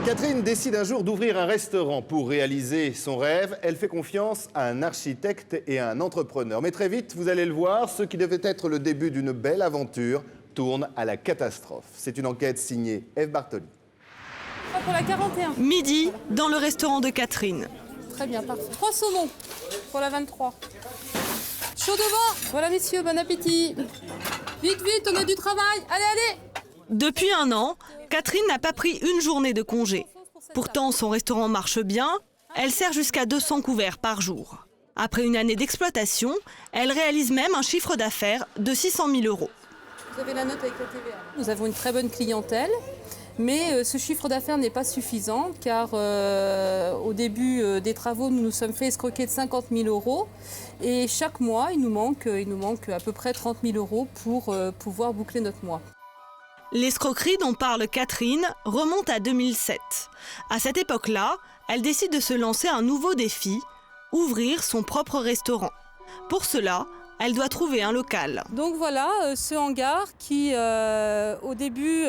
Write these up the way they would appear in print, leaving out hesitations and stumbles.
Catherine décide un jour d'ouvrir un restaurant. Pour réaliser son rêve, elle fait confiance à un architecte et à un entrepreneur. Mais très vite, vous allez le voir, ce qui devait être le début d'une belle aventure tourne à la catastrophe. C'est une enquête signée Ève Bartoli. Pour la 41. Midi, dans le restaurant de Catherine. Très bien, parfait. 3 saumons pour la 23. Chaud devant. Voilà, messieurs, bon appétit. Vite, vite, on a du travail. Allez, allez. Depuis 1 an, Catherine n'a pas pris une journée de congé. Pourtant, son restaurant marche bien. Elle sert jusqu'à 200 couverts par jour. Après une année d'exploitation, elle réalise même un chiffre d'affaires de 600 000 €. Vous avez la note avec la TVA. Nous avons une très bonne clientèle, mais ce chiffre d'affaires n'est pas suffisant car au début des travaux, nous nous sommes fait escroquer de 50 000 € et chaque mois, il nous manque à peu près 30 000 € pour pouvoir boucler notre mois. L'escroquerie dont parle Catherine remonte à 2007. À cette époque-là, elle décide de se lancer un nouveau défi, ouvrir son propre restaurant. Pour cela, elle doit trouver un local. Donc voilà, ce hangar qui au début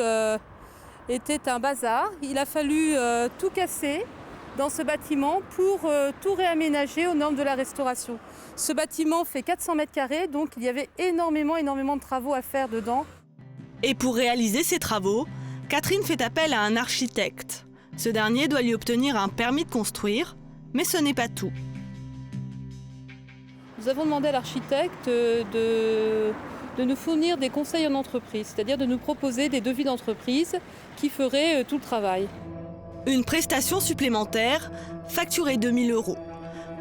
était un bazar. Il a fallu tout casser dans ce bâtiment pour tout réaménager aux normes de la restauration. Ce bâtiment fait 400 mètres carrés, donc il y avait énormément de travaux à faire dedans. Et pour réaliser ces travaux, Catherine fait appel à un architecte. Ce dernier doit lui obtenir un permis de construire, mais ce n'est pas tout. Nous avons demandé à l'architecte de nous fournir des conseils en entreprise, c'est-à-dire de nous proposer des devis d'entreprise qui feraient tout le travail. Une prestation supplémentaire, facturée 2 000 €.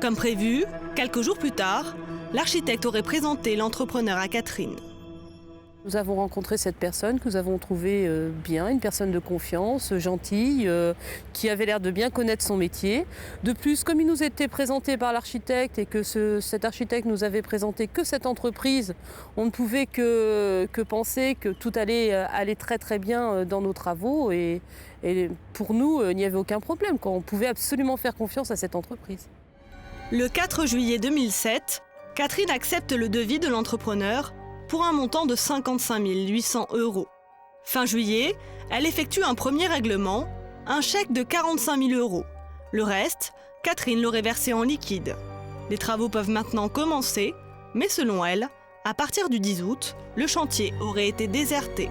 Comme prévu, quelques jours plus tard, l'architecte aurait présenté l'entrepreneur à Catherine. Nous avons rencontré cette personne que nous avons trouvée bien, une personne de confiance, gentille, qui avait l'air de bien connaître son métier. De plus, comme il nous était présenté par l'architecte et que cet architecte nous avait présenté que cette entreprise, on ne pouvait que penser que tout allait très très bien dans nos travaux. Et pour nous, il n'y avait aucun problème, quoi. On pouvait absolument faire confiance à cette entreprise. Le 4 juillet 2007, Catherine accepte le devis de l'entrepreneur pour un montant de 55 800 €. Fin juillet, elle effectue un premier règlement, un chèque de 45 000 €. Le reste, Catherine l'aurait versé en liquide. Les travaux peuvent maintenant commencer, mais selon elle, à partir du 10 août, le chantier aurait été déserté.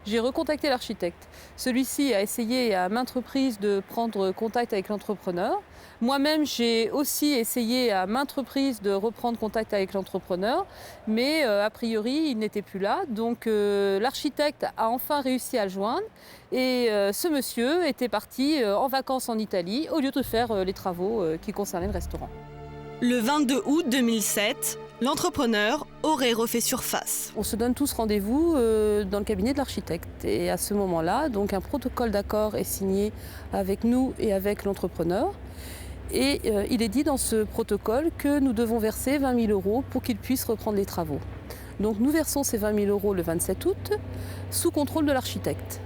J'ai recontacté l'architecte. Celui-ci a essayé à maintes reprises de prendre contact avec l'entrepreneur. Moi-même, j'ai aussi essayé à maintes reprises de reprendre contact avec l'entrepreneur, mais a priori, il n'était plus là. Donc l'architecte a enfin réussi à le joindre et ce monsieur était parti en vacances en Italie au lieu de faire les travaux qui concernaient le restaurant. Le 22 août 2007, l'entrepreneur aurait refait surface. On se donne tous rendez-vous dans le cabinet de l'architecte. Et à ce moment-là, donc un protocole d'accord est signé avec nous et avec l'entrepreneur. Et il est dit dans ce protocole que nous devons verser 20 000 € pour qu'il puisse reprendre les travaux. Donc nous versons ces 20 000 € le 27 août sous contrôle de l'architecte.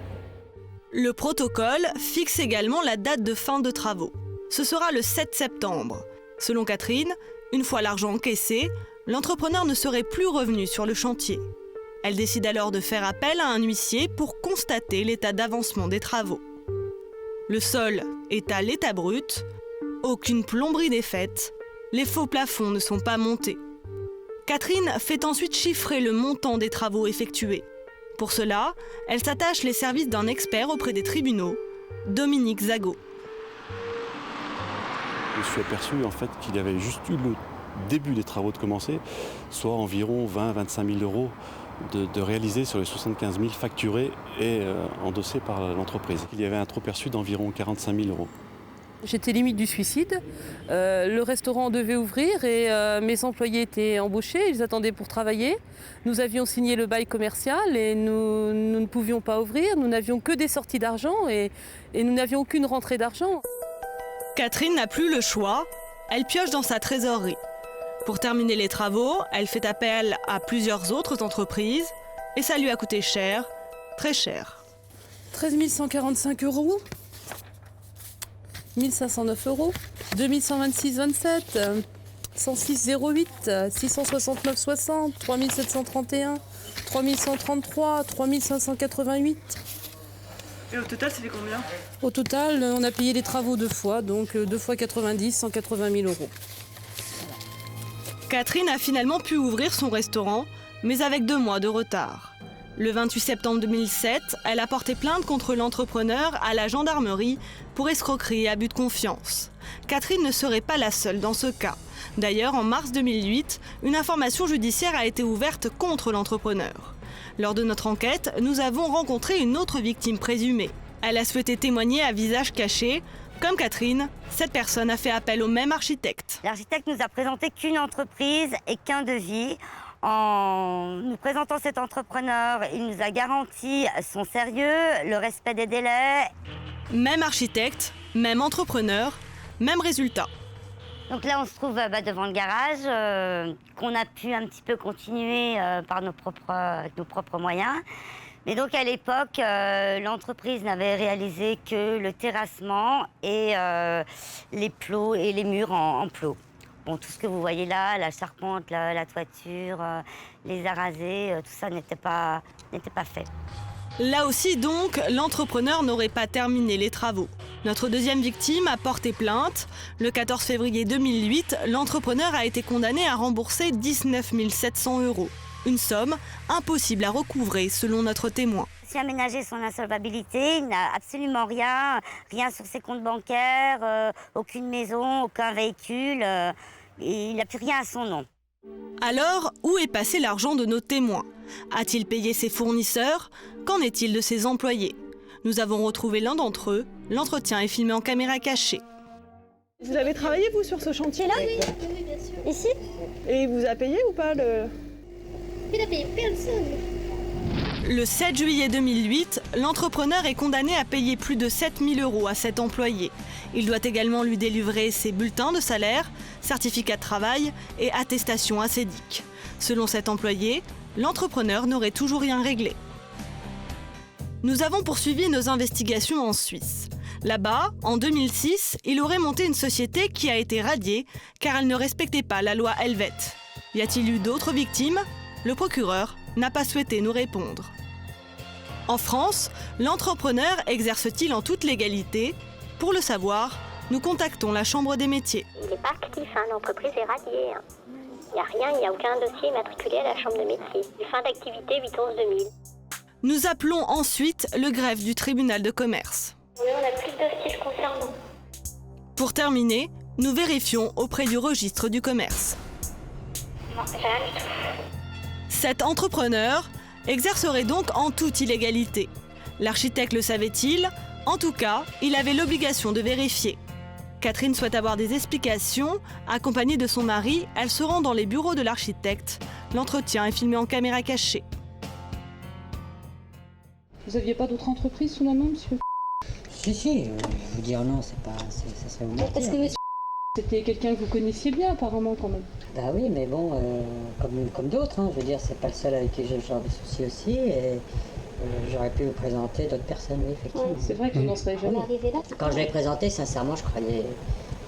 Le protocole fixe également la date de fin de travaux. Ce sera le 7 septembre. Selon Catherine, une fois l'argent encaissé, l'entrepreneur ne serait plus revenu sur le chantier. Elle décide alors de faire appel à un huissier pour constater l'état d'avancement des travaux. Le sol est à l'état brut, aucune plomberie n'est faite, les faux plafonds ne sont pas montés. Catherine fait ensuite chiffrer le montant des travaux effectués. Pour cela, elle s'attache les services d'un expert auprès des tribunaux, Dominique Zago. Je me suis aperçu en fait qu'il y avait juste eu le début des travaux de commencer, soit environ 20 000 à 25 000 € de réaliser sur les 75 000 facturés et endossés par l'entreprise. Il y avait un trop perçu d'environ 45 000 €. J'étais limite du suicide. Le restaurant devait ouvrir et mes employés étaient embauchés, ils attendaient pour travailler. Nous avions signé le bail commercial et nous ne pouvions pas ouvrir. Nous n'avions que des sorties d'argent et nous n'avions aucune rentrée d'argent. Catherine n'a plus le choix, elle pioche dans sa trésorerie. Pour terminer les travaux, elle fait appel à plusieurs autres entreprises et ça lui a coûté cher, très cher. 13 145 €, 1 509 €, 2 126,27 €, 106,08 €, 669,60 €, 3 731 €, 3 133 €, 3 588 €. Et au total, ça fait combien? Au total, on a payé les travaux 2 fois, donc 2 fois 90, 180 000 euros. Catherine a finalement pu ouvrir son restaurant, mais avec 2 mois de retard. Le 28 septembre 2007, elle a porté plainte contre l'entrepreneur à la gendarmerie pour escroquerie et abus de confiance. Catherine ne serait pas la seule dans ce cas. D'ailleurs, en mars 2008, une information judiciaire a été ouverte contre l'entrepreneur. Lors de notre enquête, nous avons rencontré une autre victime présumée. Elle a souhaité témoigner à visage caché. Comme Catherine, cette personne a fait appel au même architecte. L'architecte nous a présenté qu'une entreprise et qu'un devis. En nous présentant cet entrepreneur, il nous a garanti son sérieux, le respect des délais. Même architecte, même entrepreneur, même résultat. Donc là, on se trouve devant le garage, qu'on a pu un petit peu continuer par nos propres moyens. Mais donc à l'époque, l'entreprise n'avait réalisé que le terrassement et les plots et les murs en plots. Bon, tout ce que vous voyez là, la charpente, la toiture, les arasés, tout ça n'était pas fait. Là aussi donc, l'entrepreneur n'aurait pas terminé les travaux. Notre deuxième victime a porté plainte. Le 14 février 2008, l'entrepreneur a été condamné à rembourser 19 700 €. Une somme impossible à recouvrer selon notre témoin. Il a aménagé son insolvabilité, il n'a absolument rien sur ses comptes bancaires, aucune maison, aucun véhicule, il n'a plus rien à son nom. Alors, où est passé l'argent de nos témoins? A-t-il payé ses fournisseurs? Qu'en est-il de ses employés? Nous avons retrouvé l'un d'entre eux. L'entretien est filmé en caméra cachée. Vous avez travaillé, vous, sur ce chantier-là? Oui, bien sûr. Ici? Et il vous a payé ou pas Il a payé personne. Le 7 juillet 2008, l'entrepreneur est condamné à payer plus de 7 000 € à cet employé. Il doit également lui délivrer ses bulletins de salaire, certificats de travail et attestations acédiques. Selon cet employé, l'entrepreneur n'aurait toujours rien réglé. Nous avons poursuivi nos investigations en Suisse. Là-bas, en 2006, il aurait monté une société qui a été radiée car elle ne respectait pas la loi Helvète. Y a-t-il eu d'autres victimes? Le procureur n'a pas souhaité nous répondre. En France, l'entrepreneur exerce-t-il en toute légalité? Pour le savoir, nous contactons la Chambre des métiers. Il n'est pas actif, l'entreprise est radiée. Il n'y a rien, il n'y a aucun dossier immatriculé à la Chambre des métiers. Fin d'activité 8/11/2000. Nous appelons ensuite le greffe du tribunal de commerce. On a plus de dossiers concernant. Pour terminer, nous vérifions auprès du registre du commerce. Non, j'ai rien du tout. Cet entrepreneur exercerait donc en toute illégalité. L'architecte le savait-il? En tout cas, il avait l'obligation de vérifier. Catherine souhaite avoir des explications. Accompagnée de son mari, elle se rend dans les bureaux de l'architecte. L'entretien est filmé en caméra cachée. Vous n'aviez pas d'autre entreprise sous la main, monsieur? Si, vous dire non, ça serait vous mentir. Est-ce que monsieur c'était quelqu'un que vous connaissiez bien, apparemment, quand même? Bah oui, mais bon, comme d'autres, je veux dire, c'est pas le seul avec qui j'ai ce genre de soucis aussi, et j'aurais pu vous présenter d'autres personnes, oui, effectivement. C'est vrai que vous n'en serez jamais. Quand je l'ai présenté, sincèrement, je croyais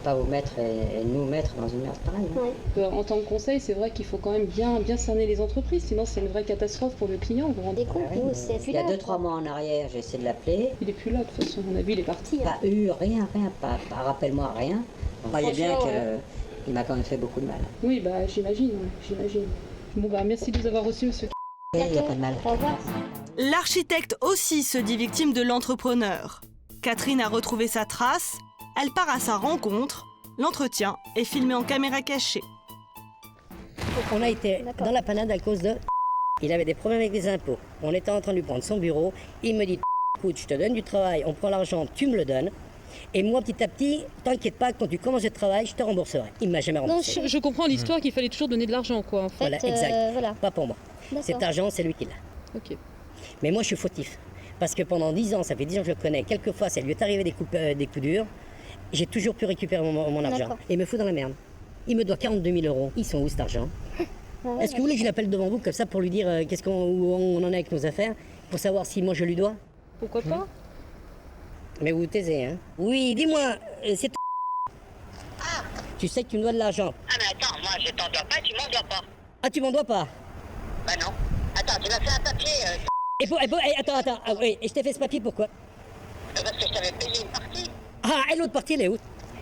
pas vous mettre et nous mettre dans une merde pareille. En tant que conseil, c'est vrai qu'il faut quand même bien cerner les entreprises, sinon c'est une vraie catastrophe pour le client. Vous vous rendez compte? Il y a 2-3 mois en arrière, j'ai essayé de l'appeler. Il est plus là, de toute façon, on a vu, il est parti. Pas eu, rien, pas rappelle-moi rien. Vous voyez bien qu'il m'a quand même fait beaucoup de mal. Oui, bah j'imagine. Bon, bah merci de nous avoir reçus, monsieur. Il n'y a pas de mal. Au revoir. L'architecte aussi se dit victime de l'entrepreneur. Catherine a retrouvé sa trace. Elle part à sa rencontre. L'entretien est filmé en caméra cachée. On a été dans la panade à cause de... Il avait des problèmes avec les impôts. On était en train de lui prendre son bureau. Il me dit, écoute, je te donne du travail, on prend l'argent, tu me le donnes. Et moi, petit à petit, t'inquiète pas, quand tu commences le travail, je te rembourserai. Il m'a jamais remboursé. Non, je comprends l'histoire qu'il fallait toujours donner de l'argent, quoi. En fait. Voilà, exact. Pas pour moi. Cet argent, c'est lui qui l'a. Ok. Mais moi, je suis fautif. Parce que pendant 10 ans, ça fait 10 ans que je le connais, quelquefois, ça lui est arrivé des coups durs. J'ai toujours pu récupérer mon argent. Et il me fout dans la merde. Il me doit 42 000 €. Ils sont où, cet argent? Est-ce que vous voulez que je l'appelle devant vous, comme ça, pour lui dire où on en est avec nos affaires, pour savoir si moi, je lui dois? Pourquoi pas? Mais vous vous taisez, hein? Oui, dis-moi, c'est... Ah. Tu sais que tu me dois de l'argent. Ah mais attends, moi je t'en dois pas, tu m'en dois pas. Ah, tu m'en dois pas? Bah non. Attends, tu m'as fait un papier. Attends, oui, et je t'ai fait ce papier pourquoi? parce que je t'avais payé une partie. Ah, et l'autre partie, elle est où?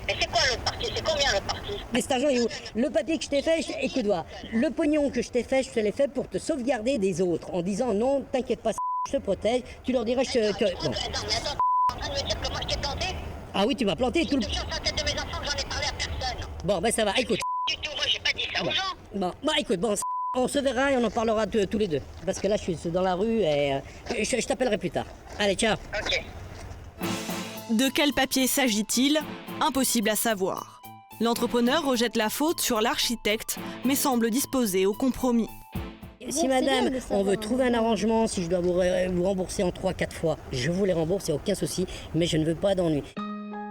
Et c'est quoi l'autre partie? C'est combien l'autre partie? Mais cet argent est où? Le papier que je t'ai fait, écoute, voir. Le pognon que je t'ai fait, je te l'ai fait pour te sauvegarder des autres, en disant non, t'inquiète pas, je te protège. Tu leur dirais, bon. Attends, mais attends, t'es en train de me dire que moi je t'ai planté? Ah oui, tu m'as planté tout le... Je suis en tête de mes enfants, j'en ai parlé à personne. Bon, ben ça va, écoute. Du tout, moi j'ai pas dit ça aux gens. Bon, bah écoute, bon, on se verra et on en parlera tous les deux. Parce que là, je suis dans la rue et je t'appellerai plus tard. Allez, ciao. Ok. De quel papier s'agit-il? Impossible à savoir. L'entrepreneur rejette la faute sur l'architecte, mais semble disposé au compromis. Si madame, on veut trouver un arrangement, si je dois vous rembourser en 3-4 fois, je vous les rembourse, il n'y a aucun souci, mais je ne veux pas d'ennui.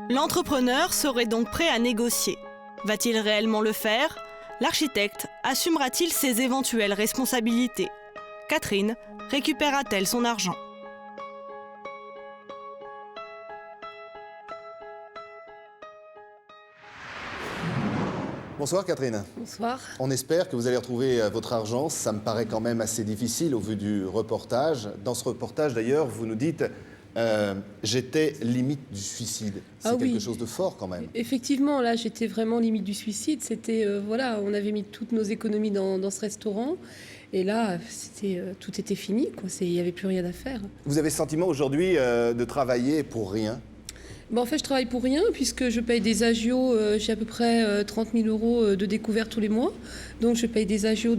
L'entrepreneur serait donc prêt à négocier. Va-t-il réellement le faire? L'architecte assumera-t-il ses éventuelles responsabilités? Catherine récupérera-t-elle son argent? Bonsoir Catherine. Bonsoir. On espère que vous allez retrouver votre argent. Ça me paraît quand même assez difficile au vu du reportage. Dans ce reportage d'ailleurs, vous nous dites j'étais limite du suicide. C'est quelque chose de fort quand même. Effectivement, là, j'étais vraiment limite du suicide. C'était, voilà, on avait mis toutes nos économies dans ce restaurant. Et là, tout était fini, quoi. Il n'y avait plus rien à faire. Vous avez le sentiment aujourd'hui de travailler pour rien? En fait, je travaille pour rien puisque je paye des agios. J'ai à peu près 30 000 € de découvert tous les mois. Donc, je paye des agios.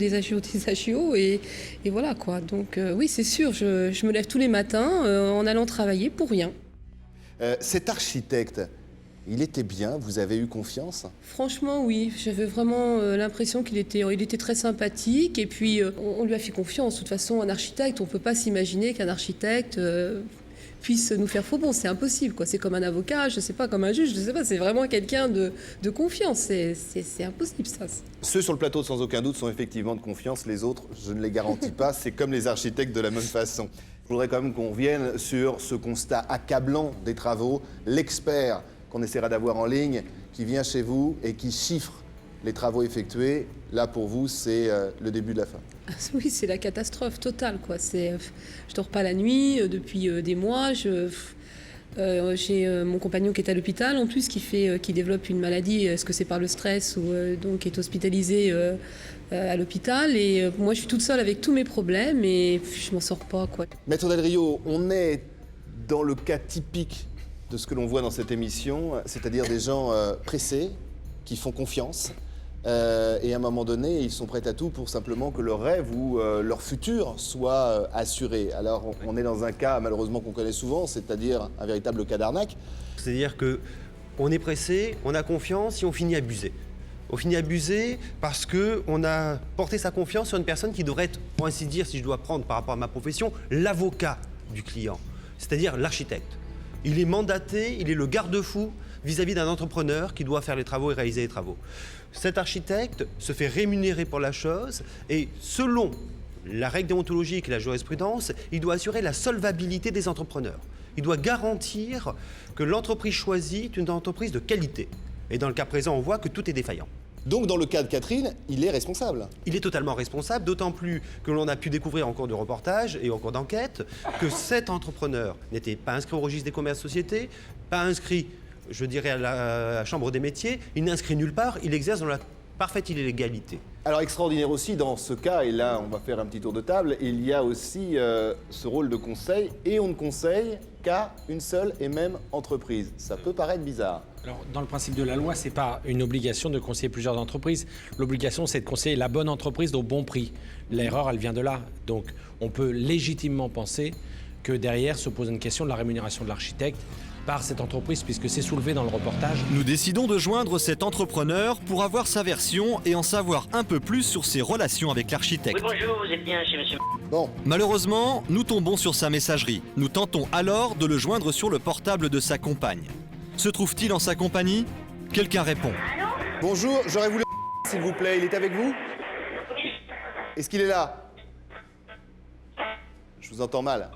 Et voilà, quoi. Donc, oui, c'est sûr, je me lève tous les matins en allant travailler pour rien. Cet architecte, il était bien? Vous avez eu confiance? Franchement, oui. J'avais vraiment l'impression qu'il était très sympathique. Et puis, on lui a fait confiance. De toute façon, un architecte, on ne peut pas s'imaginer qu'un architecte... puisse nous faire faux bon, c'est impossible, quoi. C'est comme un avocat, je sais pas, comme un juge, je sais pas, c'est vraiment quelqu'un de confiance, c'est impossible ça. Ceux sur le plateau, sans aucun doute, sont effectivement de confiance, les autres, je ne les garantis pas, c'est comme les architectes de la même façon. Je voudrais quand même qu'on revienne sur ce constat accablant des travaux, l'expert qu'on essaiera d'avoir en ligne, qui vient chez vous et qui chiffre les travaux effectués. Là, pour vous, c'est le début de la fin. Oui, c'est la catastrophe totale, quoi. Je dors pas la nuit depuis des mois. J'ai mon compagnon qui est à l'hôpital, en plus, qui développe une maladie. Est-ce que c'est par le stress ou donc est hospitalisé à l'hôpital. Et moi, je suis toute seule avec tous mes problèmes et je m'en sors pas, quoi. Maître Del Rio, on est dans le cas typique de ce que l'on voit dans cette émission, c'est-à-dire des gens pressés, qui font confiance. Et à un moment donné, ils sont prêts à tout pour simplement que leur rêve ou leur futur soit assuré. Alors, on est dans un cas, malheureusement, qu'on connaît souvent, c'est-à-dire un véritable cas d'arnaque. C'est-à-dire qu'on est pressé, on a confiance et on finit abusé. On finit abusé parce qu'on a porté sa confiance sur une personne qui devrait être, pour ainsi dire, si je dois prendre par rapport à ma profession, l'avocat du client, c'est-à-dire l'architecte. Il est mandaté, il est le garde-fou vis-à-vis d'un entrepreneur qui doit faire les travaux et réaliser les travaux. Cet architecte se fait rémunérer pour la chose et selon la règle déontologique et la jurisprudence, il doit assurer la solvabilité des entrepreneurs. Il doit garantir que l'entreprise choisie est une entreprise de qualité. Et dans le cas présent, on voit que tout est défaillant. Donc dans le cas de Catherine, il est responsable. Il est totalement responsable, d'autant plus que l'on a pu découvrir en cours de reportage et en cours d'enquête que cet entrepreneur n'était pas inscrit au registre des commerces sociétés, pas inscrit, je dirais, à la Chambre des métiers, il n'est inscrit nulle part, il exerce dans la parfaite illégalité. Alors extraordinaire aussi dans ce cas, et là on va faire un petit tour de table, il y a aussi ce rôle de conseil, et on ne conseille qu'à une seule et même entreprise. Ça peut paraître bizarre. Alors, dans le principe de la loi, ce n'est pas une obligation de conseiller plusieurs entreprises. L'obligation, c'est de conseiller la bonne entreprise au bon prix. L'erreur, elle vient de là. Donc, on peut légitimement penser que derrière se pose une question de la rémunération de l'architecte par cette entreprise, puisque c'est soulevé dans le reportage. Nous décidons de joindre cet entrepreneur pour avoir sa version et en savoir un peu plus sur ses relations avec l'architecte. Oui, bonjour, vous êtes bien chez monsieur... Bon. Malheureusement, nous tombons sur sa messagerie. Nous tentons alors de le joindre sur le portable de sa compagne. Se trouve-t-il en sa compagnie? Quelqu'un répond. Bonjour, j'aurais voulu... s'il vous plaît, il est avec vous? Est-ce qu'il est là? Je vous entends mal.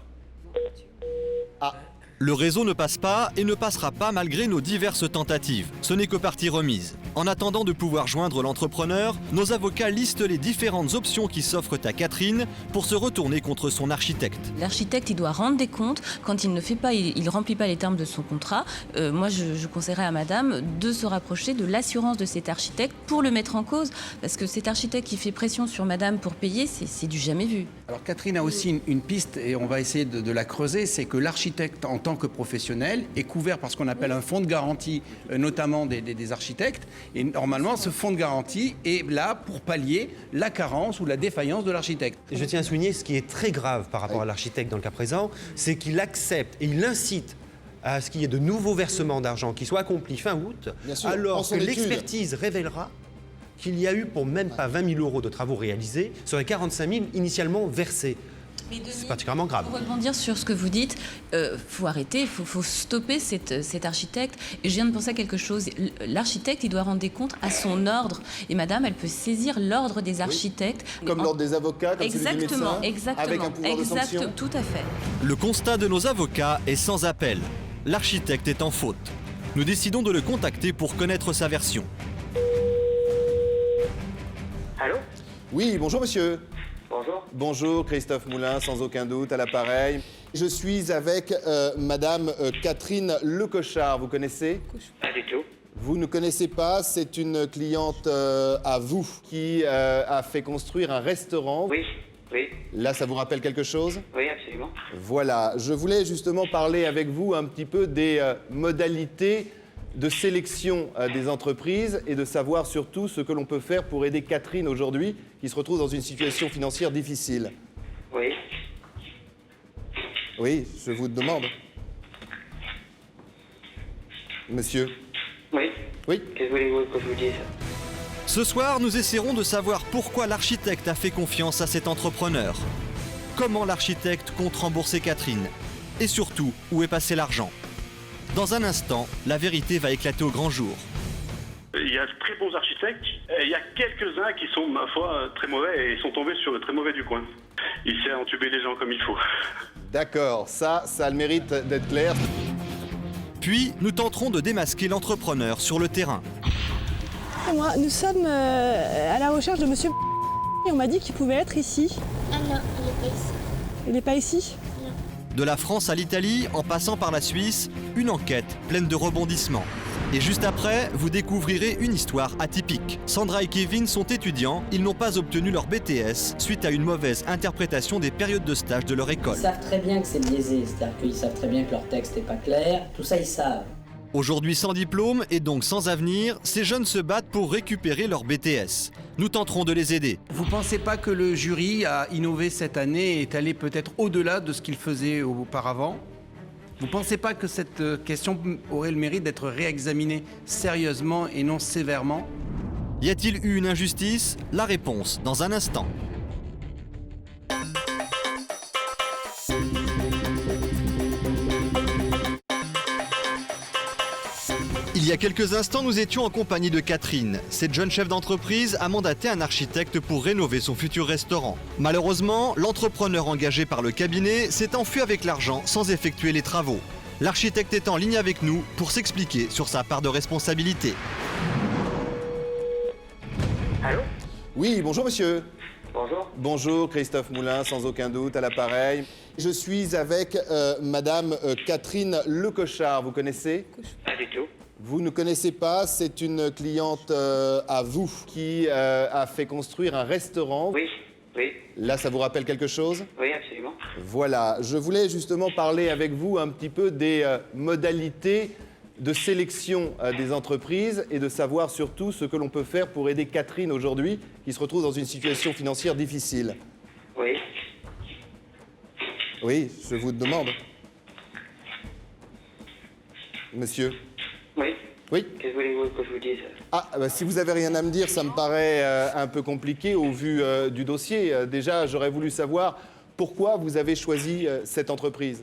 Ah, Le réseau ne passe pas et ne passera pas malgré nos diverses tentatives. Ce n'est que partie remise. En attendant de pouvoir joindre l'entrepreneur, nos avocats listent les différentes options qui s'offrent à Catherine pour se retourner contre son architecte. L'architecte, il doit rendre des comptes. Quand il ne fait pas, il remplit pas les termes de son contrat. Moi, je conseillerais à madame de se rapprocher de l'assurance de cet architecte pour le mettre en cause. Parce que cet architecte qui fait pression sur madame pour payer, c'est du jamais vu. Alors Catherine a aussi une piste et on va essayer de la creuser, c'est que l'architecte en tant que professionnel est couvert par ce qu'on appelle un fonds de garantie, notamment des architectes. Et normalement, ce fonds de garantie est là pour pallier la carence ou la défaillance de l'architecte. Je tiens à souligner ce qui est très grave par rapport à l'architecte dans le cas présent, c'est qu'il accepte et il incite à ce qu'il y ait de nouveaux versements d'argent qui soient accomplis fin août, alors que l'expertise révélera qu'il y a eu pour même pas 20 000 € de travaux réalisés sur les 45 000 initialement versés. C'est particulièrement grave. Pour rebondir sur ce que vous dites, faut arrêter, faut stopper cet architecte. Et je viens de penser à quelque chose. L'architecte, il doit rendre des comptes à son ordre. Et madame, elle peut saisir l'ordre des architectes. Oui. Comme l'ordre des avocats, comme celui du médecin, avec un pouvoir de sanction. Tout à fait. Le constat de nos avocats est sans appel. L'architecte est en faute. Nous décidons de le contacter pour connaître sa version. Allô? Oui, bonjour monsieur. Bonjour. Bonjour, Christophe Moulin, sans aucun doute, à l'appareil. Je suis avec madame Catherine Lecochard, vous connaissez? Pas du tout. Vous ne connaissez pas, c'est une cliente à vous qui a fait construire un restaurant. Oui, oui. Là, ça vous rappelle quelque chose? Oui, absolument. Voilà, je voulais justement parler avec vous un petit peu des modalités de sélection des entreprises et de savoir surtout ce que l'on peut faire pour aider Catherine aujourd'hui, qui se retrouve dans une situation financière difficile. Oui. Oui, je vous demande. Monsieur. Oui. Oui. Qu'est-ce que voulez-vous que je vous dise? Ce soir, nous essaierons de savoir pourquoi l'architecte a fait confiance à cet entrepreneur. Comment l'architecte compte rembourser Catherine. Et surtout, où est passé l'argent. Dans un instant, la vérité va éclater au grand jour. Il y a de très bons architectes, et il y a quelques-uns qui sont, ma foi, très mauvais, et sont tombés sur le très mauvais du coin. Il sait entuber les gens comme il faut. D'accord, ça a le mérite d'être clair. Puis, nous tenterons de démasquer l'entrepreneur sur le terrain. Moi, nous sommes à la recherche de monsieur et on m'a dit qu'il pouvait être ici. Ah non, il n'est pas ici. Il n'est pas ici? De la France à l'Italie, en passant par la Suisse, une enquête pleine de rebondissements. Et juste après, vous découvrirez une histoire atypique. Sandra et Kevin sont étudiants, ils n'ont pas obtenu leur BTS suite à une mauvaise interprétation des périodes de stage de leur école. Ils savent très bien que c'est biaisé, c'est-à-dire qu'ils savent très bien que leur texte n'est pas clair, tout ça ils savent. Aujourd'hui sans diplôme et donc sans avenir, ces jeunes se battent pour récupérer leur BTS. Nous tenterons de les aider. Vous ne pensez pas que le jury a innové cette année et est allé peut-être au-delà de ce qu'il faisait auparavant? Vous ne pensez pas que cette question aurait le mérite d'être réexaminée sérieusement et non sévèrement? Y a-t-il eu une injustice? La réponse dans un instant. Il y a quelques instants, nous étions en compagnie de Catherine. Cette jeune chef d'entreprise a mandaté un architecte pour rénover son futur restaurant. Malheureusement, l'entrepreneur engagé par le cabinet s'est enfui avec l'argent sans effectuer les travaux. L'architecte est en ligne avec nous pour s'expliquer sur sa part de responsabilité. Allô? Oui, bonjour monsieur. Bonjour. Bonjour, Christophe Moulin, sans aucun doute, à l'appareil. Je suis avec madame Catherine Lecochard, vous connaissez? Pas du tout. Vous ne connaissez pas, c'est une cliente à vous qui a fait construire un restaurant. Oui, oui. Là, ça vous rappelle quelque chose? Oui, absolument. Voilà, je voulais justement parler avec vous un petit peu des modalités de sélection des entreprises et de savoir surtout ce que l'on peut faire pour aider Catherine aujourd'hui, qui se retrouve dans une situation financière difficile. Oui. Oui, je vous demande. Monsieur? Oui. Oui. Qu'est-ce que voulez-vous que je vous dise? Ah, bah, si vous avez rien à me dire, ça me paraît un peu compliqué au vu du dossier. Déjà, j'aurais voulu savoir pourquoi vous avez choisi cette entreprise.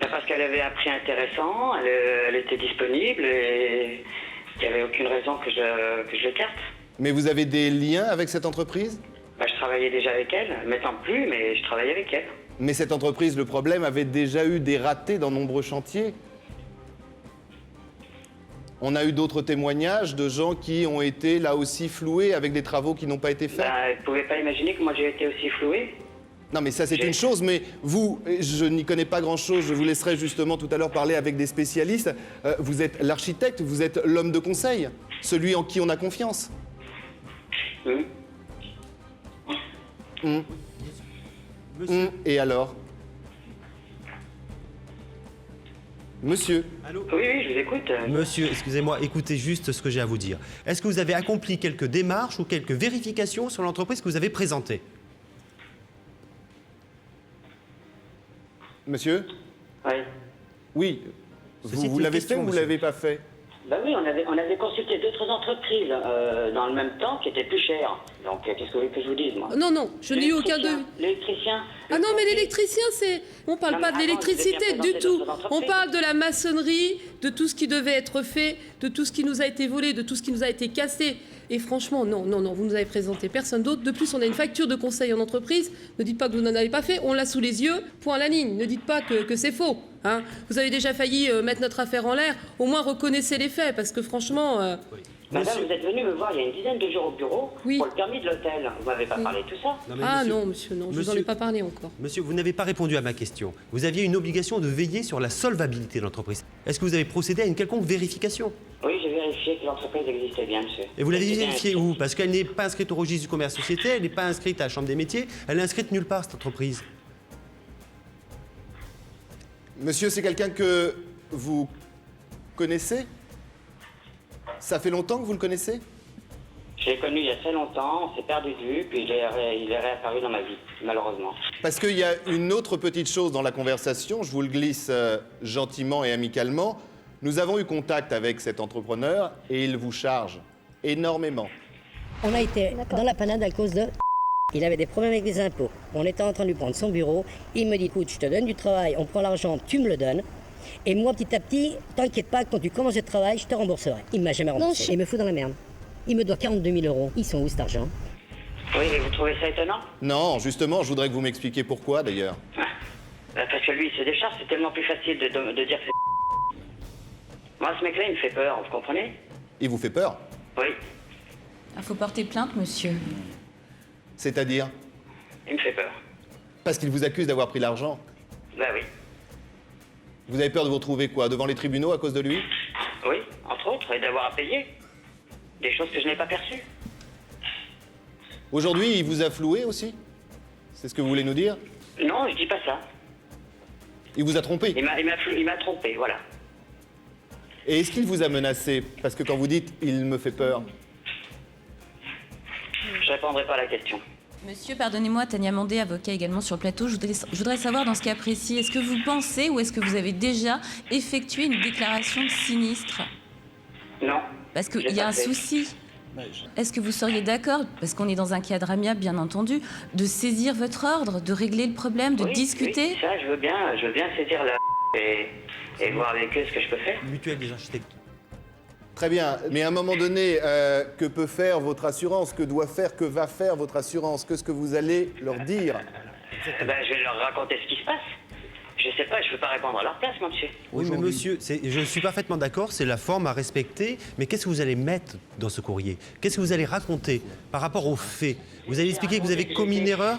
Parce qu'elle avait un prix intéressant, elle était disponible et il n'y avait aucune raison que je l'écarte. Mais vous avez des liens avec cette entreprise? Je travaillais déjà avec elle, maintenant plus, mais je travaillais avec elle. Mais cette entreprise, le problème, avait déjà eu des ratés dans nombreux chantiers. On a eu d'autres témoignages de gens qui ont été là aussi floués avec des travaux qui n'ont pas été faits. Vous ne pouvez pas imaginer que moi j'ai été aussi floué. Non mais ça c'est une chose, mais vous, je n'y connais pas grand-chose, je vous laisserai justement tout à l'heure parler avec des spécialistes. Vous êtes l'architecte, vous êtes l'homme de conseil, celui en qui on a confiance. Oui. Et alors? Monsieur. Allô? Oui, je vous écoute. Monsieur, excusez-moi, écoutez juste ce que j'ai à vous dire. Est-ce que vous avez accompli quelques démarches ou quelques vérifications sur l'entreprise que vous avez présentée? Monsieur? Oui. Oui. Vous l'avez fait ou vous ne l'avez pas fait? Ben oui, on avait consulté d'autres entreprises dans le même temps qui étaient plus chères. Donc, qu'est-ce que vous voulez que je vous dise, moi? Non, je n'ai eu aucun devis. L'électricien. Ah non, mais l'électricien, on parle pas de l'électricité du tout. On parle de la maçonnerie, de tout ce qui devait être fait, de tout ce qui nous a été volé, de tout ce qui nous a été cassé. Et franchement, non, vous nous avez présenté personne d'autre. De plus, on a une facture de conseil en entreprise. Ne dites pas que vous n'en avez pas fait. On l'a sous les yeux, point à la ligne. Ne dites pas que c'est faux. Hein. Vous avez déjà failli mettre notre affaire en l'air. Au moins, reconnaissez les faits, parce que franchement... Madame, vous êtes venu me voir il y a une dizaine de jours au bureau pour le permis de l'hôtel. Vous m'avez pas parlé de tout ça? Non, monsieur, non, je vous en ai pas parlé encore. Monsieur, vous n'avez pas répondu à ma question. Vous aviez une obligation de veiller sur la solvabilité de l'entreprise. Est-ce que vous avez procédé à une quelconque vérification? Oui, j'ai vérifié que l'entreprise existait bien, monsieur. Et vous l'avez vérifié où? Parce qu'elle n'est pas inscrite au registre du commerce société, elle n'est pas inscrite à la Chambre des métiers, elle est inscrite nulle part, cette entreprise. Monsieur, c'est quelqu'un que vous connaissez? Ça fait longtemps que vous le connaissez? Je l'ai connu il y a très longtemps, on s'est perdu de vue, puis il est réapparu dans ma vie, malheureusement. Parce qu'il y a une autre petite chose dans la conversation, je vous le glisse gentiment et amicalement. Nous avons eu contact avec cet entrepreneur et il vous charge énormément. On a été dans la panade à cause de... Il avait des problèmes avec les impôts. On était en train de lui prendre son bureau. Il me dit, écoute, je te donne du travail, on prend l'argent, tu me le donnes. Et moi, petit à petit, t'inquiète pas, quand tu commences le travail, je te rembourserai. Il m'a jamais remboursé. Il me fout dans la merde. Il me doit 42 000 euros. Ils sont où cet argent? Oui, mais vous trouvez ça étonnant? Non, justement, je voudrais que vous m'expliquiez pourquoi d'ailleurs. Parce que lui, il se décharge, c'est tellement plus facile de dire que c'est... Moi, ce mec-là, il me fait peur, vous comprenez? Il vous fait peur? Oui. Il faut porter plainte, monsieur. C'est-à-dire? Il me fait peur. Parce qu'il vous accuse d'avoir pris l'argent? Ben oui. Vous avez peur de vous retrouver quoi? Devant les tribunaux à cause de lui? Oui, entre autres, et d'avoir à payer. Des choses que je n'ai pas perçues. Aujourd'hui, il vous a floué aussi? C'est ce que vous voulez nous dire? Non, je dis pas ça. Il vous a trompé? Il m'a trompé, voilà. Et est-ce qu'il vous a menacé? Parce que quand vous dites « il me fait peur », je répondrai pas à la question. Monsieur, pardonnez-moi, Tania Mandé, avocat également sur le plateau. Je voudrais savoir dans ce cas précis, est-ce que vous pensez ou est-ce que vous avez déjà effectué une déclaration de sinistre? Non. Parce qu'il y a un souci. Est-ce que vous seriez d'accord, parce qu'on est dans un cadre amiable bien entendu, de saisir votre ordre, de régler le problème, de discuter? Oui, ça je veux bien saisir la et voir avec eux ce que je peux faire. Mutuelle des architectes. Très bien, mais à un moment donné, que peut faire votre assurance? Que doit faire, que va faire votre assurance? Qu'est-ce que vous allez leur dire? Je vais leur raconter ce qui se passe. Je sais pas, je ne peux pas répondre à leur place, monsieur. Oui, mais monsieur, je suis parfaitement d'accord, c'est la forme à respecter, mais qu'est-ce que vous allez mettre dans ce courrier? Qu'est-ce que vous allez raconter par rapport aux faits? Vous allez expliquer que vous avez commis une erreur?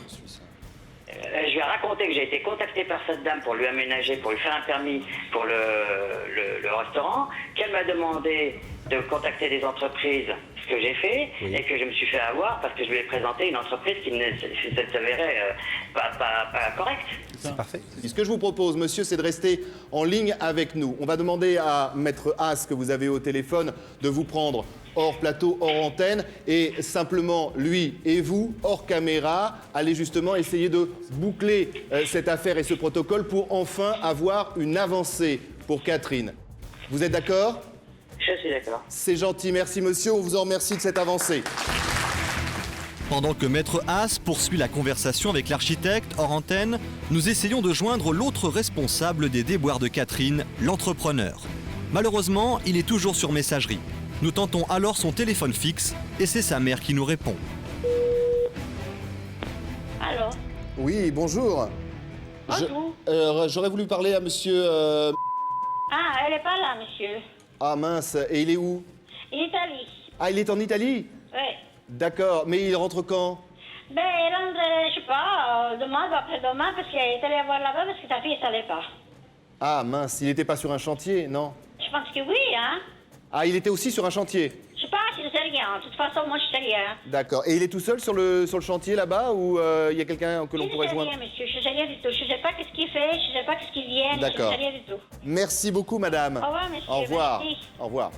Je vais raconter que j'ai été contacté par cette dame pour lui aménager, pour lui faire un permis pour le restaurant, qu'elle m'a demandé de contacter des entreprises, ce que j'ai fait, et que je me suis fait avoir parce que je lui ai présenté une entreprise qui s'avérait pas correcte. C'est parfait. Ce que je vous propose, monsieur, c'est de rester en ligne avec nous. On va demander à Maître Haas, que vous avez au téléphone, de vous prendre hors plateau, hors antenne, et simplement, lui et vous, hors caméra, allez justement essayer de boucler cette affaire et ce protocole pour enfin avoir une avancée pour Catherine. Vous êtes d'accord? Je suis d'accord. C'est gentil, merci monsieur, on vous en remercie de cette avancée. Pendant que Maître Haas poursuit la conversation avec l'architecte hors antenne, nous essayons de joindre l'autre responsable des déboires de Catherine, l'entrepreneur. Malheureusement, il est toujours sur messagerie. Nous tentons alors son téléphone fixe et c'est sa mère qui nous répond. Allô? Oui, bonjour. J'aurais voulu parler à monsieur... Ah, elle est pas là, monsieur. Ah mince, et il est où? Italie. Ah, il est en Italie? Oui. D'accord, mais il rentre quand? Ben, elle rentre, je sais pas, demain ou après-demain, parce qu'elle est allée voir là-bas parce que ta fille ne savait pas. Ah mince, il n'était pas sur un chantier, non? Je pense que oui, hein. Ah, il était aussi sur un chantier? Je sais pas, je sais rien. De toute façon, moi, je sais rien. D'accord. Et il est tout seul sur le chantier là-bas ou il y a quelqu'un que l'on pourrait joindre? Je sais rien, monsieur. Je sais rien du tout. Je sais pas qu'est-ce qu'il fait, je sais pas qu'est-ce qu'il vient. D'accord. Je sais rien du tout. Merci beaucoup, madame. Au revoir, monsieur. Au revoir. Merci. Au revoir.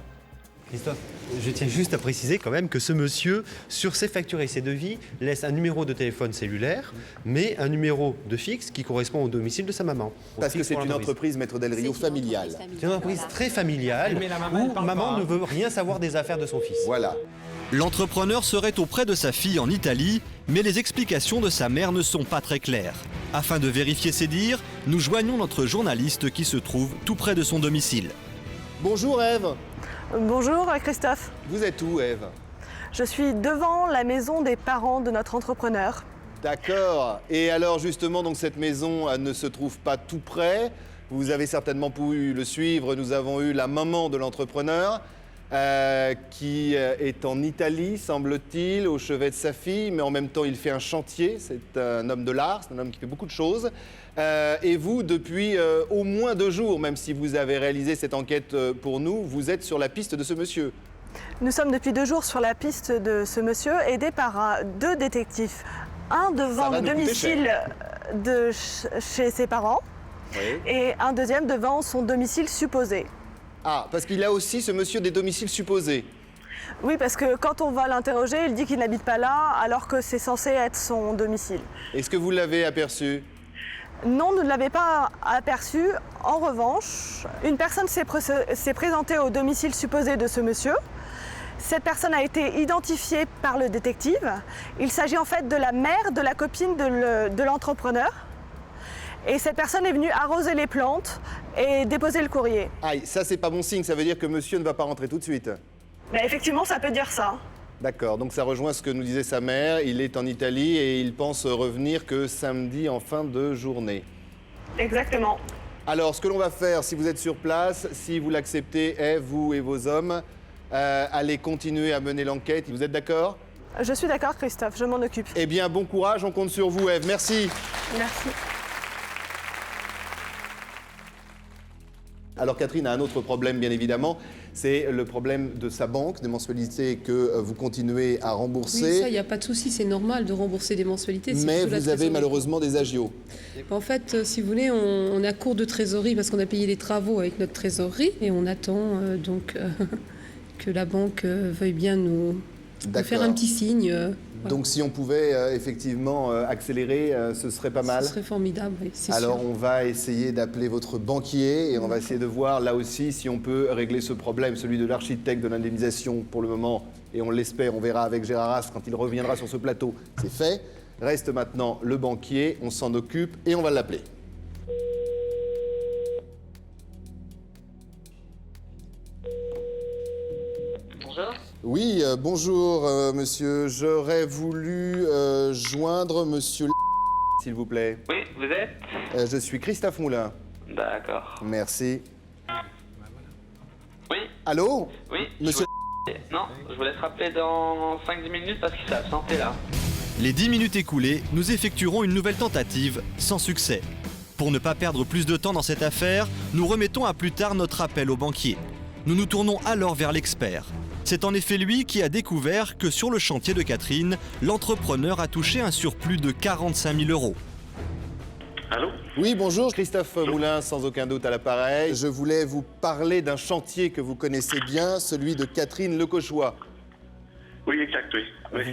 Christophe, je tiens juste à préciser quand même que ce monsieur, sur ses factures et ses devis, laisse un numéro de téléphone cellulaire, mais un numéro de fixe qui correspond au domicile de sa maman. Parce que c'est une entreprise, Maître Del Rio, familiale. C'est une entreprise très familiale où maman ne veut rien savoir des affaires de son fils. Voilà. L'entrepreneur serait auprès de sa fille en Italie, mais les explications de sa mère ne sont pas très claires. Afin de vérifier ses dires, nous joignons notre journaliste qui se trouve tout près de son domicile. Bonjour Ève. Bonjour Christophe. Vous êtes où Ève? Je suis devant la maison des parents de notre entrepreneur. D'accord. Et alors justement, donc cette maison ne se trouve pas tout près. Vous avez certainement pu le suivre. Nous avons eu la maman de l'entrepreneur qui est en Italie, semble-t-il, au chevet de sa fille, mais en même temps il fait un chantier. C'est un homme de l'art, c'est un homme qui fait beaucoup de choses. Et vous, depuis au moins 2 jours, même si vous avez réalisé cette enquête pour nous, vous êtes sur la piste de ce monsieur. Nous sommes depuis 2 jours sur la piste de ce monsieur, aidés par 2 détectives. Un devant le domicile de chez ses parents, oui, et un deuxième devant son domicile supposé. Ah, parce qu'il a aussi, ce monsieur, des domiciles supposés. Oui, parce que quand on va l'interroger, il dit qu'il n'habite pas là, alors que c'est censé être son domicile. Est-ce que vous l'avez aperçu? Non, nous ne l'avons pas aperçu. En revanche, une personne s'est présentée au domicile supposé de ce monsieur. Cette personne a été identifiée par le détective. Il s'agit en fait de la mère de la copine de l'entrepreneur. Et cette personne est venue arroser les plantes et déposer le courrier. Aïe, ça c'est pas bon signe, ça veut dire que monsieur ne va pas rentrer tout de suite. Ben, effectivement, ça peut dire ça. D'accord, donc ça rejoint ce que nous disait sa mère. Il est en Italie et il pense revenir que samedi en fin de journée. Exactement. Alors, ce que l'on va faire, si vous êtes sur place, si vous l'acceptez, Ève, vous et vos hommes, allez continuer à mener l'enquête. Vous êtes d'accord? Je suis d'accord, Christophe, je m'en occupe. Eh bien, bon courage, on compte sur vous, Ève. Merci. Merci. Alors Catherine a un autre problème, bien évidemment, c'est le problème de sa banque, des mensualités que vous continuez à rembourser. Oui, ça, il n'y a pas de souci, c'est normal de rembourser des mensualités. Mais vous avez malheureusement des agios. En fait, si vous voulez, on a cours de trésorerie parce qu'on a payé les travaux avec notre trésorerie et on attend que la banque veuille bien nous faire un petit signe. Voilà. Donc si on pouvait effectivement accélérer, ce serait pas mal. Ce serait formidable, oui, c'est sûr. Alors on va essayer d'appeler votre banquier et on va essayer de voir là aussi si on peut régler ce problème, celui de l'architecte de l'indemnisation pour le moment. Et on l'espère, on verra avec Gérard Rast quand il reviendra sur ce plateau. C'est fait. Reste maintenant le banquier, on s'en occupe et on va l'appeler. Oui, bonjour monsieur. J'aurais voulu joindre monsieur s'il vous plaît. Oui, vous êtes Je suis Christophe Moulin. D'accord. Merci. Oui. Allô? Oui. Monsieur. Non, je vous laisse rappeler dans 5-10 minutes parce qu'il s'est absenté là. Les 10 minutes écoulées, nous effectuerons une nouvelle tentative, sans succès. Pour ne pas perdre plus de temps dans cette affaire, nous remettons à plus tard notre appel au banquier. Nous nous tournons alors vers l'expert. C'est en effet lui qui a découvert que sur le chantier de Catherine, l'entrepreneur a touché un surplus de 45 000 €. Allô? Oui, bonjour, Christophe Moulin, sans aucun doute à l'appareil. Je voulais vous parler d'un chantier que vous connaissez bien, celui de Catherine Lecochois. Oui, exact, oui.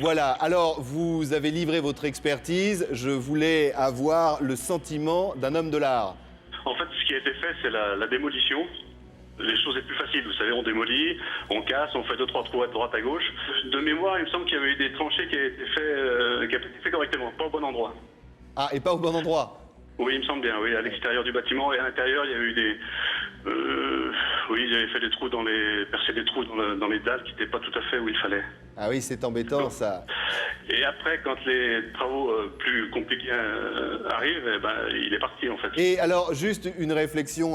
Voilà, alors vous avez livré votre expertise. Je voulais avoir le sentiment d'un homme de l'art. En fait, ce qui a été fait, c'est la démolition. Les choses les plus faciles, vous savez, on démolit, on casse, on fait 2-3 trous à droite à gauche. De mémoire, il me semble qu'il y avait eu des tranchées qui avaient été fait correctement, pas au bon endroit. Ah, et pas au bon endroit? Oui, il me semble bien, oui, à l'extérieur du bâtiment et à l'intérieur, il y a eu Oui, j'avais fait percé des trous dans les dalles qui n'étaient pas tout à fait où il fallait. Ah oui, c'est embêtant ça. Et après, quand les travaux plus compliqués arrivent, il est parti en fait. Et alors, juste une réflexion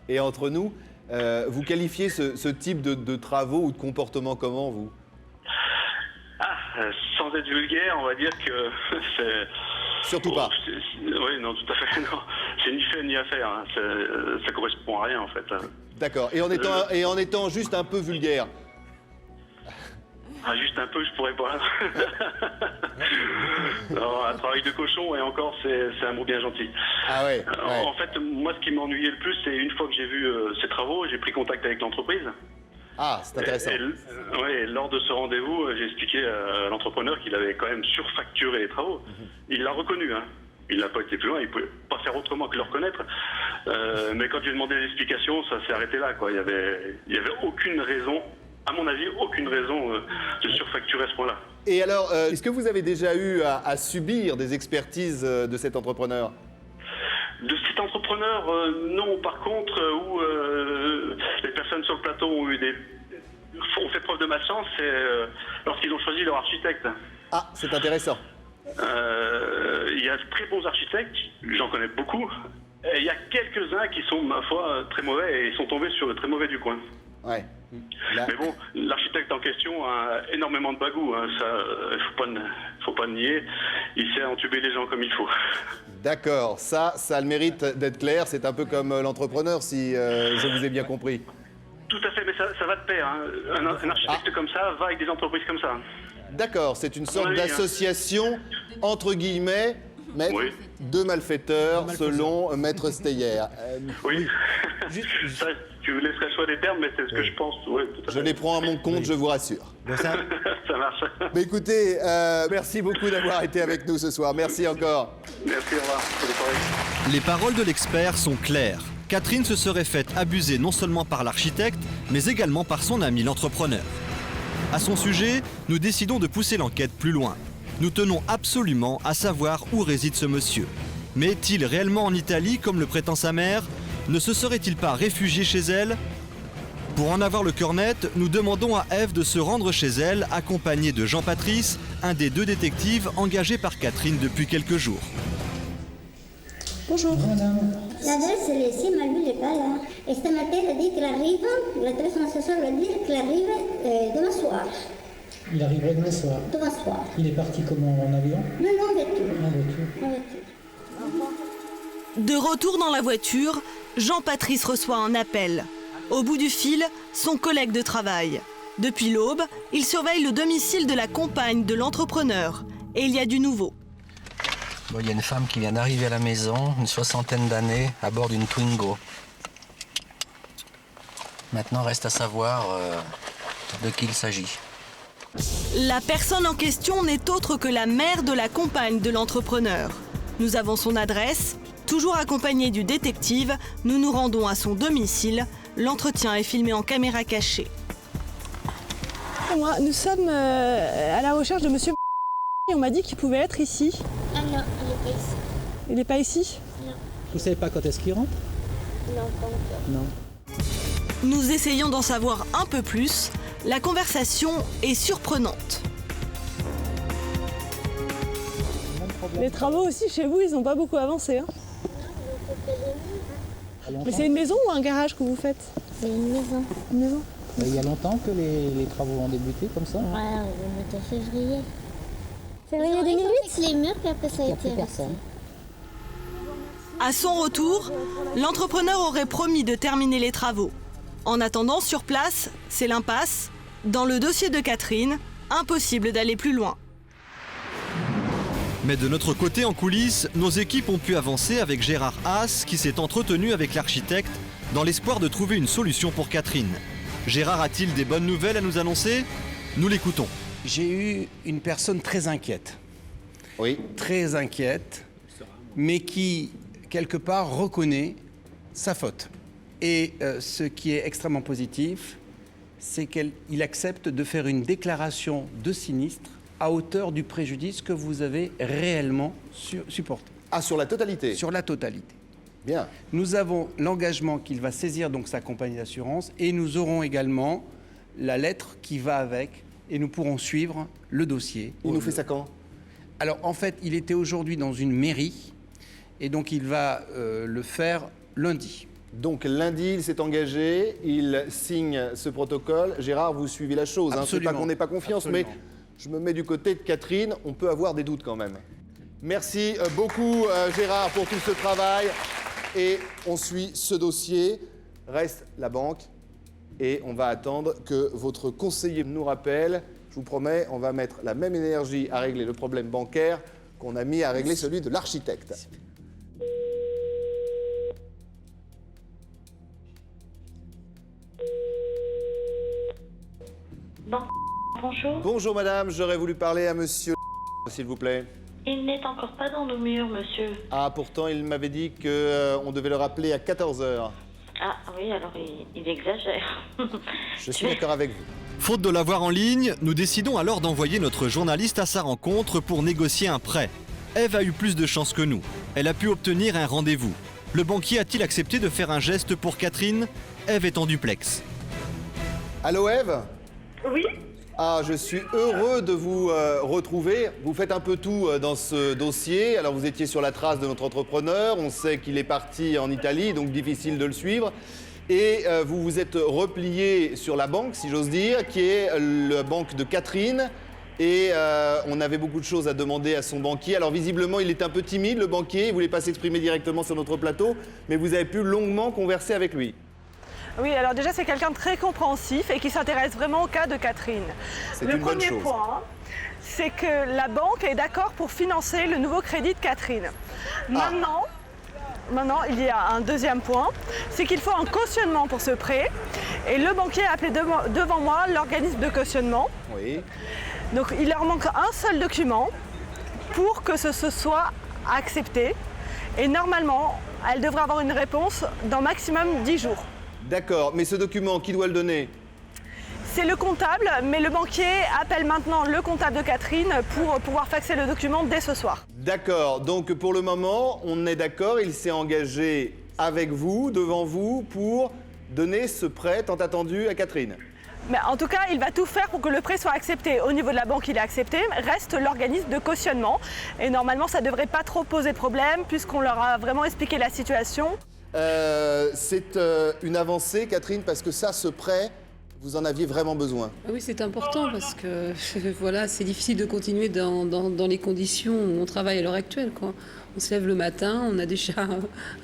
et entre nous, vous qualifiez ce type de travaux ou de comportement comment, vous? Sans être vulgaire, on va dire que c'est... Surtout pas. Oui, non, tout à fait, non. C'est ni fait ni à faire, hein. Ça correspond à rien en fait. D'accord, et en étant juste un peu vulgaire. Juste un peu, je pourrais pas. Non, un travail de cochon, et encore, c'est un mot bien gentil. Ah ouais, ouais. En fait, moi, ce qui m'ennuyait le plus, c'est une fois que j'ai vu ces travaux, j'ai pris contact avec l'entreprise. Ah, c'est intéressant. Et lors de ce rendez-vous, j'ai expliqué à l'entrepreneur qu'il avait quand même surfacturé les travaux. Il l'a reconnu, hein. Il n'a pas été plus loin, il ne pouvait pas faire autrement que le reconnaître. Mais quand j'ai demandé des explications, ça s'est arrêté là, quoi. Il y avait aucune raison, à mon avis, aucune raison de surfacturer à ce point-là. Et alors, est-ce que vous avez déjà eu à subir des expertises de cet entrepreneur? De cet entrepreneur, non. Par contre, où les personnes sur le plateau ont fait preuve de malchance, c'est lorsqu'ils ont choisi leur architecte. Ah, c'est intéressant. Il y a de très bons architectes, j'en connais beaucoup. Et il y a quelques-uns qui sont, ma foi, très mauvais, et ils sont tombés sur le très mauvais du coin. Ouais. Mais bon, l'architecte en question a énormément de bagou, hein. Ça, faut pas le nier. Il sait entuber les gens comme il faut. D'accord, ça a le mérite d'être clair. C'est un peu comme l'entrepreneur, si je vous ai bien compris. Tout à fait, mais ça va de pair, hein. Un architecte comme ça va avec des entreprises comme ça. D'accord, c'est une sorte d'association, entre guillemets, de malfaiteurs, selon Maître Steyer. Oui, ça, tu me laisseras le choix des termes, mais c'est ce que je pense. Ouais, je les prends à mon compte, je vous rassure. Ça marche. Mais écoutez, merci beaucoup d'avoir été avec nous ce soir. Merci encore. Merci, au revoir. Les paroles de l'expert sont claires. Catherine se serait faite abuser non seulement par l'architecte, mais également par son ami l'entrepreneur. À son sujet, nous décidons de pousser l'enquête plus loin. Nous tenons absolument à savoir où réside ce monsieur. Mais est-il réellement en Italie, comme le prétend sa mère? Ne se serait-il pas réfugié chez elle? Pour en avoir le cœur net, nous demandons à Ève de se rendre chez elle, accompagnée de Jean-Patrice, un des 2 détectives engagés par Catherine depuis quelques jours. Bonjour. La dame se le dit, mais lui, il n'est pas là. Et ce matin, il a dit qu'il arrive, le téléphone ce soir, il a dit qu'il arrive demain soir. Il arriverait demain soir. Demain soir. Il est parti comment, en avion? Non, en voiture. En voiture. En voiture. De retour dans la voiture, Jean-Patrice reçoit un appel. Au bout du fil, son collègue de travail. Depuis l'aube, il surveille le domicile de la compagne de l'entrepreneur. Et il y a du nouveau. Bon, il y a une femme qui vient d'arriver à la maison, une 60aine d'années, à bord d'une Twingo. Maintenant, reste à savoir de qui il s'agit. La personne en question n'est autre que la mère de la compagne de l'entrepreneur. Nous avons son adresse. Toujours accompagné du détective, nous nous rendons à son domicile. L'entretien est filmé en caméra cachée. Nous sommes à la recherche de monsieur. On m'a dit qu'il pouvait être ici. Ah non, il n'est pas ici. Il n'est pas ici? Non. Vous savez pas quand est-ce qu'il rentre? Non, pas encore. Non. Nous essayons d'en savoir un peu plus. La conversation est surprenante. Les travaux aussi chez vous, ils n'ont pas beaucoup avancé. Hein. Mais c'est une maison ou un garage que vous faites? C'est une maison. Une maison. Il y a longtemps que les travaux ont débuté comme ça? Ouais, au mois de février. Février 2008? Les murs, puis après ça a été personne. À son retour, l'entrepreneur aurait promis de terminer les travaux. En attendant, sur place, c'est l'impasse. Dans le dossier de Catherine, impossible d'aller plus loin. Mais de notre côté, en coulisses, nos équipes ont pu avancer avec Gérard Haas, qui s'est entretenu avec l'architecte dans l'espoir de trouver une solution pour Catherine. Gérard a-t-il des bonnes nouvelles à nous annoncer? Nous l'écoutons. J'ai eu une personne très inquiète. Oui. Très inquiète, mais qui, quelque part, reconnaît sa faute. Et ce qui est extrêmement positif, c'est qu'il accepte de faire une déclaration de sinistre à hauteur du préjudice que vous avez réellement supporté. Ah, sur la totalité? Sur la totalité. Bien. Nous avons l'engagement qu'il va saisir donc sa compagnie d'assurance et nous aurons également la lettre qui va avec et nous pourrons suivre le dossier. Il nous fait ça quand? Alors en fait, il était aujourd'hui dans une mairie et donc il va le faire lundi. Donc lundi, il s'est engagé, il signe ce protocole. Gérard, vous suivez la chose, hein. C'est pas qu'on n'ait pas confiance, Absolument. mais je me mets du côté de Catherine, on peut avoir des doutes quand même. Merci beaucoup Gérard pour tout ce travail. Et on suit ce dossier. Reste la banque et on va attendre que votre conseiller nous rappelle. Je vous promets, on va mettre la même énergie à régler le problème bancaire qu'on a mis à régler celui de l'architecte. Bon, bonjour. Bonjour madame, j'aurais voulu parler à monsieur s'il vous plaît. Il n'est encore pas dans nos murs, monsieur. Ah, pourtant, il m'avait dit qu'on devait le rappeler à 14h. Ah oui, alors il exagère. Je suis d'accord avec vous. Faute de l'avoir en ligne, nous décidons alors d'envoyer notre journaliste à sa rencontre pour négocier un prêt. Ève a eu plus de chance que nous. Elle a pu obtenir un rendez-vous. Le banquier a-t-il accepté de faire un geste pour Catherine? Ève est en duplex. Allô Ève? Oui. Ah, je suis heureux de vous retrouver. Vous faites un peu tout dans ce dossier. Alors, vous étiez sur la trace de notre entrepreneur. On sait qu'il est parti en Italie, donc difficile de le suivre. Et vous vous êtes replié sur la banque, si j'ose dire, qui est la banque de Catherine. Et on avait beaucoup de choses à demander à son banquier. Alors, visiblement, il est un peu timide, le banquier. Il ne voulait pas s'exprimer directement sur notre plateau. Mais vous avez pu longuement converser avec lui. Oui, alors déjà, c'est quelqu'un de très compréhensif et qui s'intéresse vraiment au cas de Catherine. Le premier point, c'est que la banque est d'accord pour financer le nouveau crédit de Catherine. Maintenant, il y a un deuxième point, c'est qu'il faut un cautionnement pour ce prêt. Et le banquier a appelé devant moi l'organisme de cautionnement. Oui. Donc, il leur manque un seul document pour que ce soit accepté. Et normalement, elle devrait avoir une réponse dans maximum 10 jours. D'accord, mais ce document, qui doit le donner? C'est le comptable, mais le banquier appelle maintenant le comptable de Catherine pour pouvoir faxer le document dès ce soir. D'accord, donc pour le moment, on est d'accord, il s'est engagé avec vous, devant vous, pour donner ce prêt tant attendu à Catherine. Mais en tout cas, il va tout faire pour que le prêt soit accepté. Au niveau de la banque, il est accepté. Reste l'organisme de cautionnement. Et normalement, ça ne devrait pas trop poser de problème puisqu'on leur a vraiment expliqué la situation. C'est une avancée, Catherine, parce que ça, ce prêt, vous en aviez vraiment besoin. Oui, c'est important parce que voilà, c'est difficile de continuer dans les conditions où on travaille à l'heure actuelle, quoi. On se lève le matin, on a déjà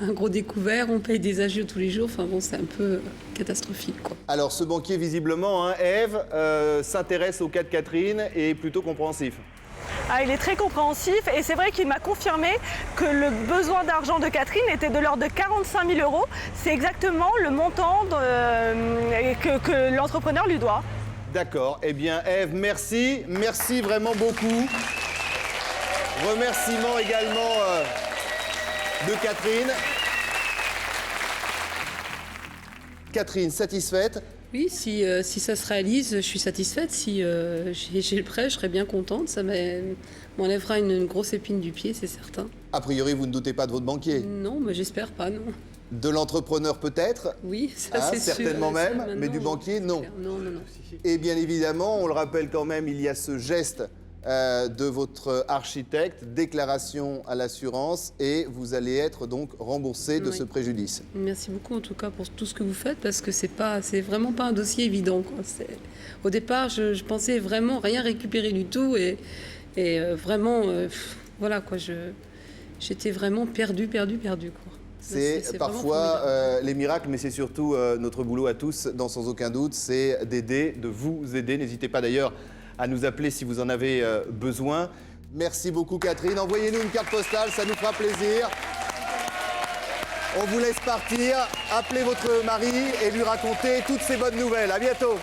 un gros découvert, on paye des agios tous les jours. Enfin bon, c'est un peu catastrophique, quoi. Alors, ce banquier, visiblement, hein, Ève, s'intéresse au cas de Catherine et est plutôt compréhensif. Ah, il est très compréhensif et c'est vrai qu'il m'a confirmé que le besoin d'argent de Catherine était de l'ordre de 45 000 €. C'est exactement le montant que l'entrepreneur lui doit. D'accord. Eh bien, Ève, merci. Merci vraiment beaucoup. Remerciements également de Catherine. Catherine, satisfaite? Oui, si ça se réalise, je suis satisfaite. Si j'ai le prêt, je serais bien contente. Ça m'enlèvera une grosse épine du pied, c'est certain. A priori, vous ne doutez pas de votre banquier? Non, mais j'espère pas, non. De l'entrepreneur peut-être? Oui, ça c'est sûr. Certainement même, mais du banquier, non. Non. Et bien évidemment, on le rappelle quand même, il y a ce geste de votre architecte, déclaration à l'assurance, et vous allez être donc remboursé de ce préjudice. Merci beaucoup en tout cas pour tout ce que vous faites, parce que c'est vraiment pas un dossier évident, quoi. Au départ, je pensais vraiment rien récupérer du tout, et vraiment, voilà quoi, j'étais vraiment perdue, quoi. C'est parfois les miracles, mais c'est surtout notre boulot à tous, sans aucun doute, c'est de vous aider. N'hésitez pas d'ailleurs à nous appeler si vous en avez besoin. Merci beaucoup Catherine. Envoyez-nous une carte postale, ça nous fera plaisir. On vous laisse partir. Appelez votre mari et lui raconter toutes ces bonnes nouvelles. À bientôt.